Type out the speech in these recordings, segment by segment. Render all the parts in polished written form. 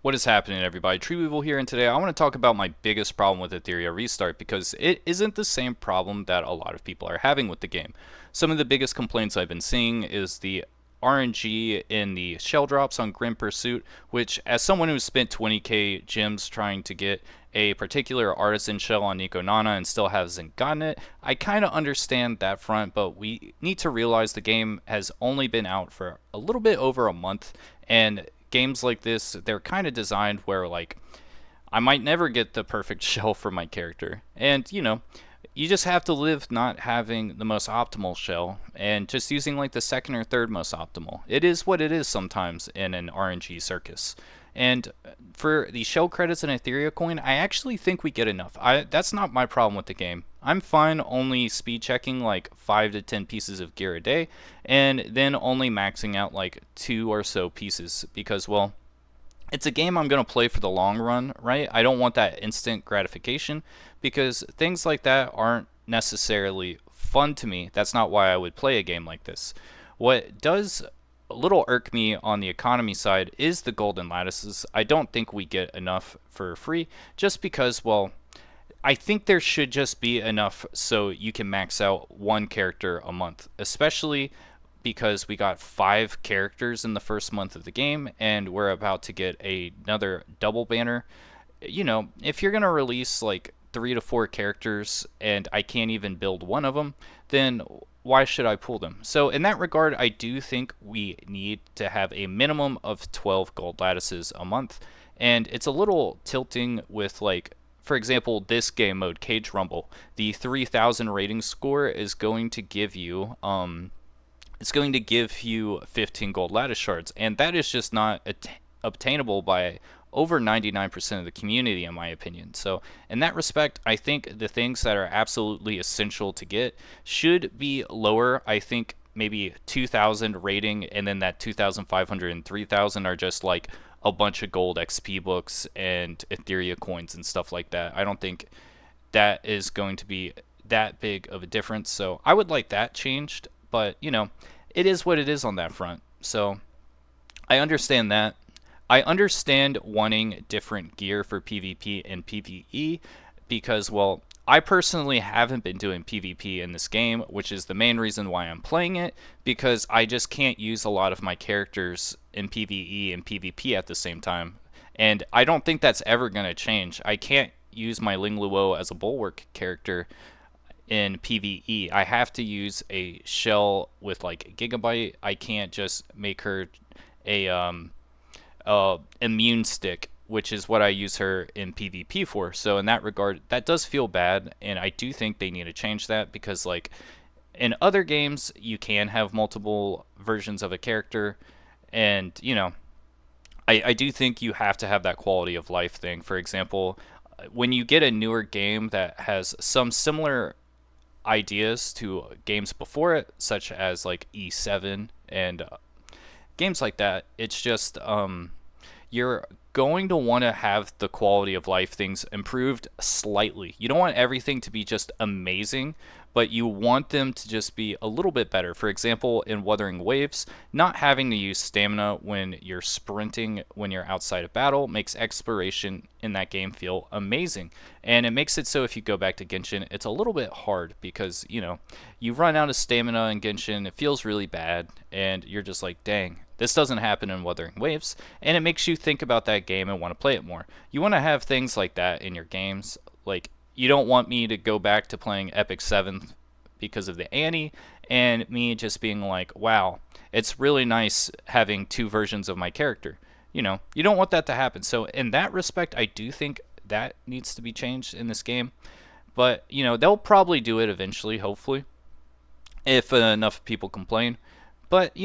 What is happening, everybody? trueeevil here, and today I want to talk about my biggest problem with Etheria Restart because it isn't the same problem that a lot of people are having with the game. Some of the biggest complaints I've been seeing is the RNG in the shell drops on Grim Pursuit, which, as someone who's spent 20k gems trying to get a particular artisan shell on Nico Nana and still hasn't gotten it, I kind of understand that front, but we need to realize the game has only been out for a little bit over a month, and games like this, they're kind of designed where, like, I might never get the perfect shell for my character. And, you just have to live not having the most optimal shell and just using like the second or third most optimal. It is what it is sometimes in an RNG circus. And for the shell credits and Etheria coin, I actually think we get enough. That's not my problem with the game. I'm fine only speed checking like 5 to 10 pieces of gear a day and then only maxing out like 2 or so pieces because, well, it's a game I'm going to play for the long run, right? I don't want that instant gratification because things like that aren't necessarily fun to me. That's not why I would play a game like this. What does a little irk me on the economy side is the golden lattices. I don't think we get enough for free just because, well, I think there should just be enough so you can max out one character a month, especially because we got 5 characters in the first month of the game and we're about to get another double banner. If you're going to release like 3 to 4 characters and I can't even build one of them, then why should I pull them? So in that regard, I do think we need to have a minimum of 12 gold lattices a month. And it's a little tilting with, like, for example, this game mode, Cage Rumble. The 3000 rating score is going to give you it's going to give you 15 gold lattice shards, and that is just not obtainable by over 99% of the community, in my opinion. So in that respect, I think the things that are absolutely essential to get should be lower. I think maybe 2000 rating, and then that 2500 and 3000 are just like a bunch of gold XP books and Etheria coins and stuff like that. I don't think that is going to be that big of a difference, so I would like that changed. But, it is what it is on that front. So I understand that. I understand wanting different gear for PvP and PvE because, well, I personally haven't been doing PvP in this game, which is the main reason why I'm playing it, because I just can't use a lot of my characters in PvE and PvP at the same time. And I don't think that's ever going to change. I can't use my Ling Luo as a bulwark character in PvE. I have to use a shell with like Gigabyte. I can't just make her a immune stick, which is what I use her in PvP for. So in that regard, that does feel bad, and I do think they need to change that because, like, in other games you can have multiple versions of a character, and I do think you have to have that quality of life thing. For example, when you get a newer game that has some similar ideas to games before it, such as like E7 and games like that, it's just you're going to want to have the quality of life things improved slightly. You don't want everything to be just amazing, but you want them to just be a little bit better. For example, in Wuthering Waves, not having to use stamina when you're sprinting when you're outside of battle makes exploration in that game feel amazing. And it makes it so if you go back to Genshin, it's a little bit hard because, you run out of stamina in Genshin, it feels really bad, and you're just like, dang, this doesn't happen in Wuthering Waves, and it makes you think about that game and want to play it more. You want to have things like that in your games. Like, you don't want me to go back to playing Epic 7 because of the Annie, and me just being like, wow, it's really nice having 2 versions of my character. You don't want that to happen. So in that respect, I do think that needs to be changed in this game. But, they'll probably do it eventually, hopefully, if enough people complain. But,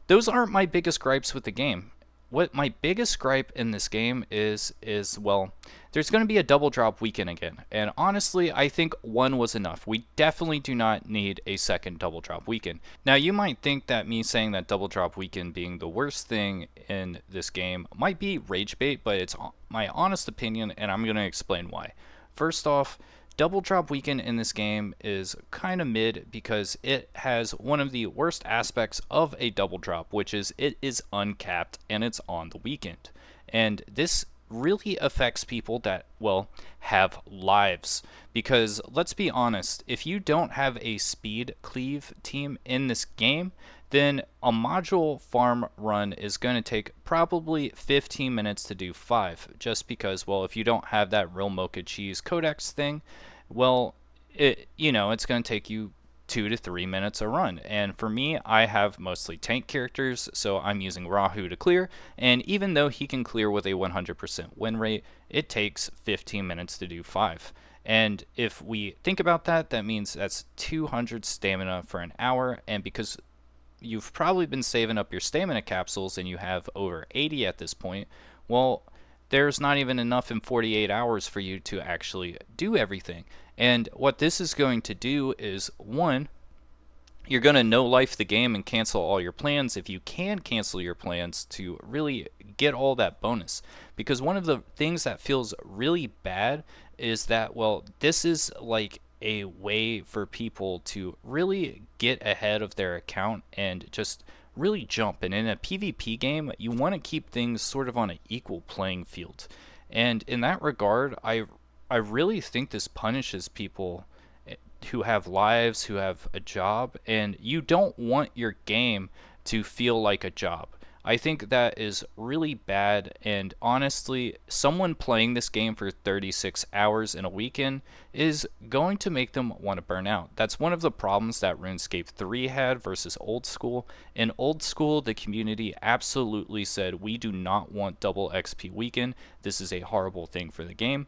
those aren't my biggest gripes with the game. What my biggest gripe in this game is well, there's going to be a double drop weekend again. And honestly, I think one was enough. We definitely do not need a second double drop weekend. Now, you might think that me saying that double drop weekend being the worst thing in this game might be rage bait, but it's my honest opinion, and I'm going to explain why. First off, double drop weekend in this game is kind of mid because it has one of the worst aspects of a double drop, which is it is uncapped and it's on the weekend. And this really affects people that, well, have lives. Because let's be honest, if you don't have a speed cleave team in this game, then a module farm run is going to take probably 15 minutes to do 5. Just because, well, if you don't have that real mocha cheese codex thing, well, it's going to take you 2 to 3 minutes a run. And for me, I have mostly tank characters, so I'm using Rahu to clear. And even though he can clear with a 100% win rate, it takes 15 minutes to do 5. And if we think about that, that means that's 200 stamina for an hour. And because you've probably been saving up your stamina capsules and you have over 80 at this point, well, there's not even enough in 48 hours for you to actually do everything. And what this is going to do is, one, you're going to no life the game and cancel all your plans if you can cancel your plans to really get all that bonus. Because one of the things that feels really bad is that, well, this is like a way for people to really get ahead of their account and just really jump. And in a PvP game, you want to keep things sort of on an equal playing field. And in that regard, I really think this punishes people who have lives, who have a job, and you don't want your game to feel like a job. I think that is really bad, and honestly, someone playing this game for 36 hours in a weekend is going to make them want to burn out. That's one of the problems that RuneScape 3 had versus Old School. In Old School, the community absolutely said, we do not want double XP weekend. This is a horrible thing for the game.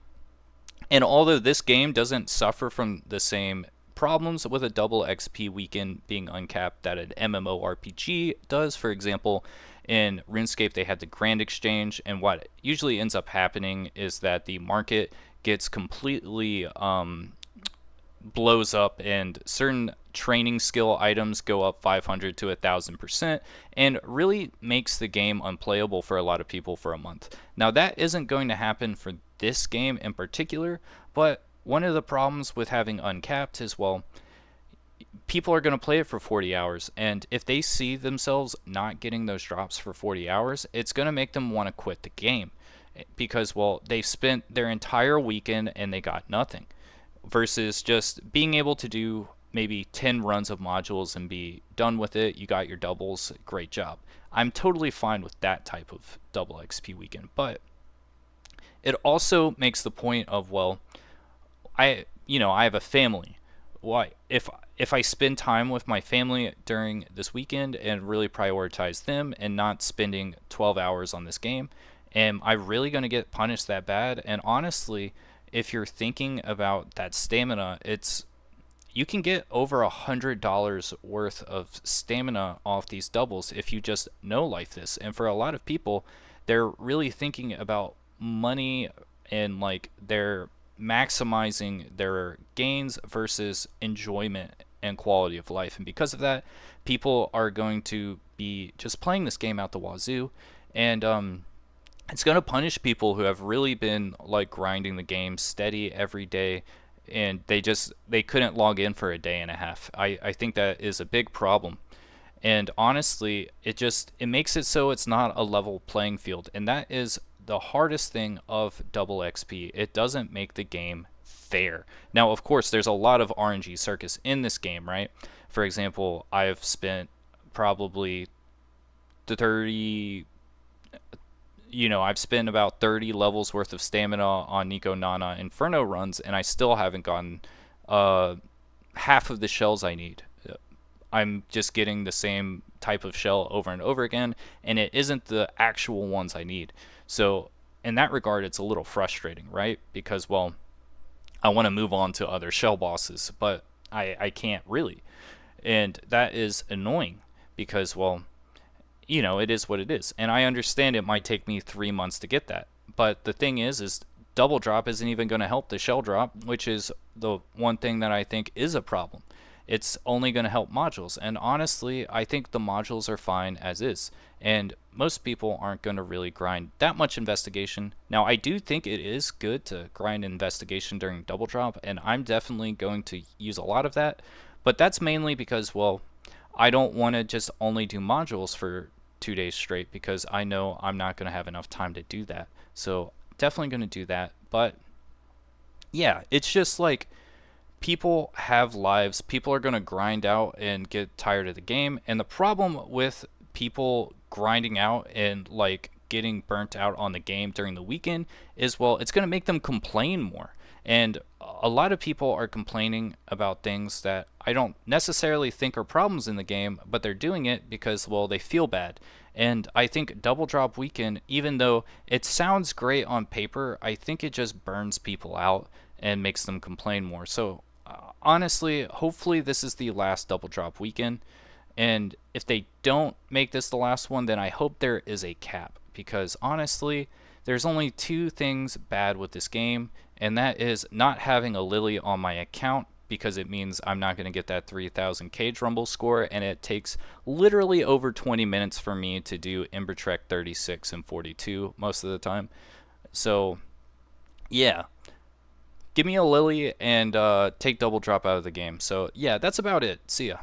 And although this game doesn't suffer from the same problems with a double XP weekend being uncapped that an MMORPG does, for example, in RuneScape they had the Grand Exchange, and what usually ends up happening is that the market gets completely blows up and certain training skill items go up 500 to 1,000% and really makes the game unplayable for a lot of people for a month. Now that isn't going to happen for this game in particular, but one of the problems with having uncapped is, well, people are going to play it for 40 hours, and if they see themselves not getting those drops for 40 hours, it's going to make them want to quit the game because, well, they've spent their entire weekend and they got nothing, versus just being able to do maybe 10 runs of modules and be done with it. You got your doubles, great job. I'm totally fine with that type of double XP weekend, but it also makes the point of, well, I have a family. Why, if I spend time with my family during this weekend and really prioritize them and not spending 12 hours on this game, am I really going to get punished that bad? And honestly, if you're thinking about that stamina, you can get over $100 worth of stamina off these doubles if you just no life this. And for a lot of people, they're really thinking about money and like they're maximizing their gains versus enjoyment and quality of life. And because of that, people are going to be just playing this game out the wazoo, and it's going to punish people who have really been like grinding the game steady every day, and they couldn't log in for a day and a half. I think that is a big problem. And honestly, it makes it so it's not a level playing field, and that is the hardest thing of double XP. It doesn't make the game fair. Now, of course, there's a lot of RNG circus in this game, right? For example, I've spent probably 30, I've spent about 30 levels worth of stamina on Nico Nana Inferno runs, and I still haven't gotten half of the shells I need. I'm just getting the same type of shell over and over again, and it isn't the actual ones I need. So in that regard, it's a little frustrating, right? Because, well, I want to move on to other shell bosses, but I can't really. And that is annoying because, well, it is what it is. And I understand it might take me 3 months to get that. But the thing is double drop isn't even going to help the shell drop, which is the one thing that I think is a problem. It's only going to help modules, and honestly, I think the modules are fine as is, and most people aren't going to really grind that much investigation. Now, I do think it is good to grind investigation during double drop, and I'm definitely going to use a lot of that, but that's mainly because, well, I don't want to just only do modules for 2 days straight because I know I'm not going to have enough time to do that. So definitely going to do that. But yeah, it's just like people have lives. People are going to grind out and get tired of the game. And the problem with people grinding out and like getting burnt out on the game during the weekend is, well, it's going to make them complain more. And a lot of people are complaining about things that I don't necessarily think are problems in the game, but they're doing it because, well, they feel bad. And I think Double Drop Weekend, even though it sounds great on paper, I think it just burns people out and makes them complain more. So honestly, hopefully this is the last Double Drop Weekend. And if they don't make this the last one, then I hope there is a cap. Because honestly, there's only two things bad with this game, and that is not having a Lily on my account, because it means I'm not going to get that 3000 Cage Rumble score, and it takes literally over 20 minutes for me to do Ember Trek 36 and 42 most of the time. So, yeah. Give me a Lily and take Double Drop out of the game. So, yeah, that's about it. See ya.